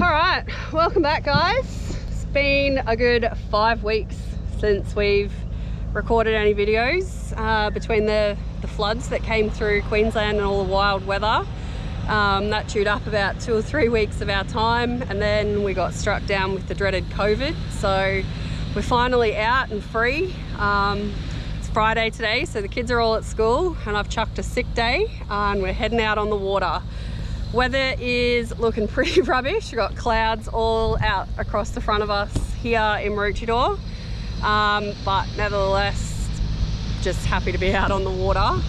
All right, welcome back, guys. It's been a good 5 weeks since we've recorded any videos between the floods that came through Queensland and all the wild weather. That chewed up about 2 or 3 weeks of our time, and then we got struck down with the dreaded COVID. So we're finally out and free. It's Friday today, so the kids are all at school and I've chucked a sick day and we're heading out on the water. Weather is looking pretty rubbish. We've got clouds all out across the front of us here in Maroochy Bar, but nevertheless, just happy to be out on the water.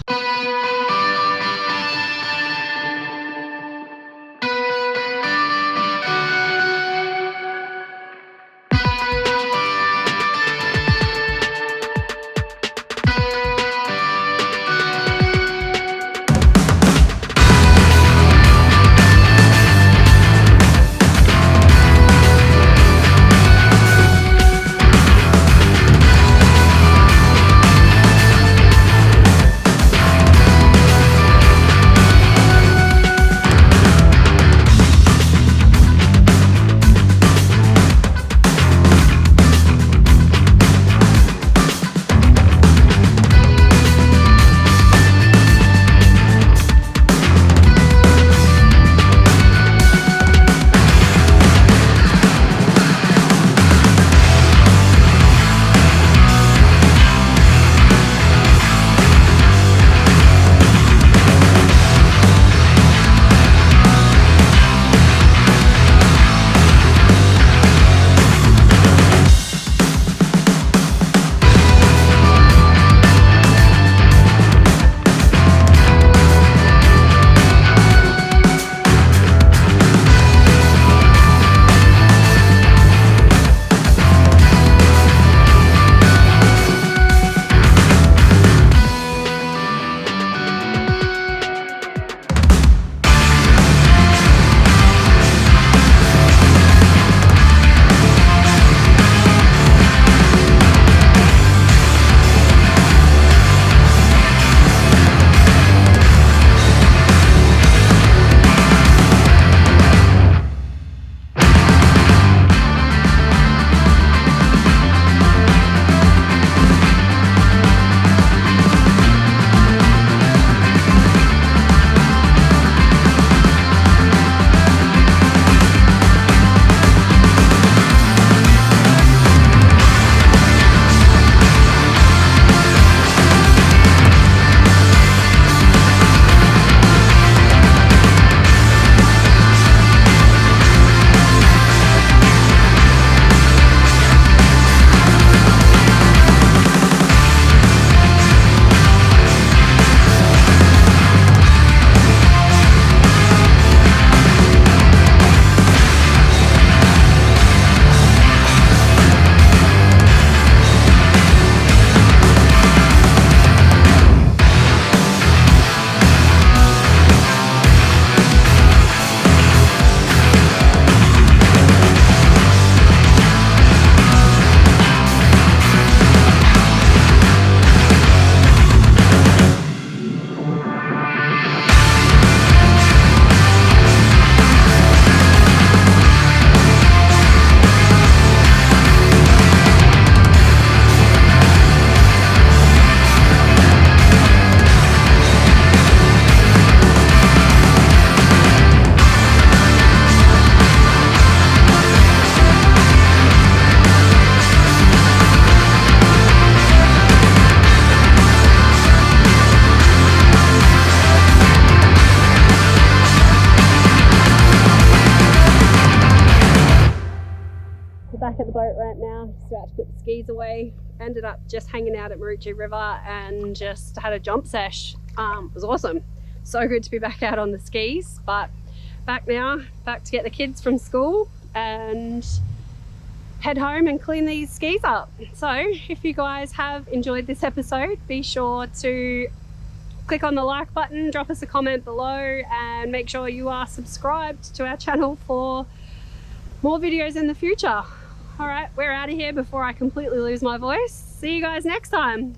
Back at the boat right now, just about to put the skis away. Ended up just hanging out at Maroochy River and just had a jump sesh. It was awesome. So good to be back out on the skis, but back now, back to get the kids from school and head home and clean these skis up. So if you guys have enjoyed this episode, be sure to click on the like button, drop us a comment below, and make sure you are subscribed to our channel for more videos in the future. All right, we're out of here before I completely lose my voice. See you guys next time.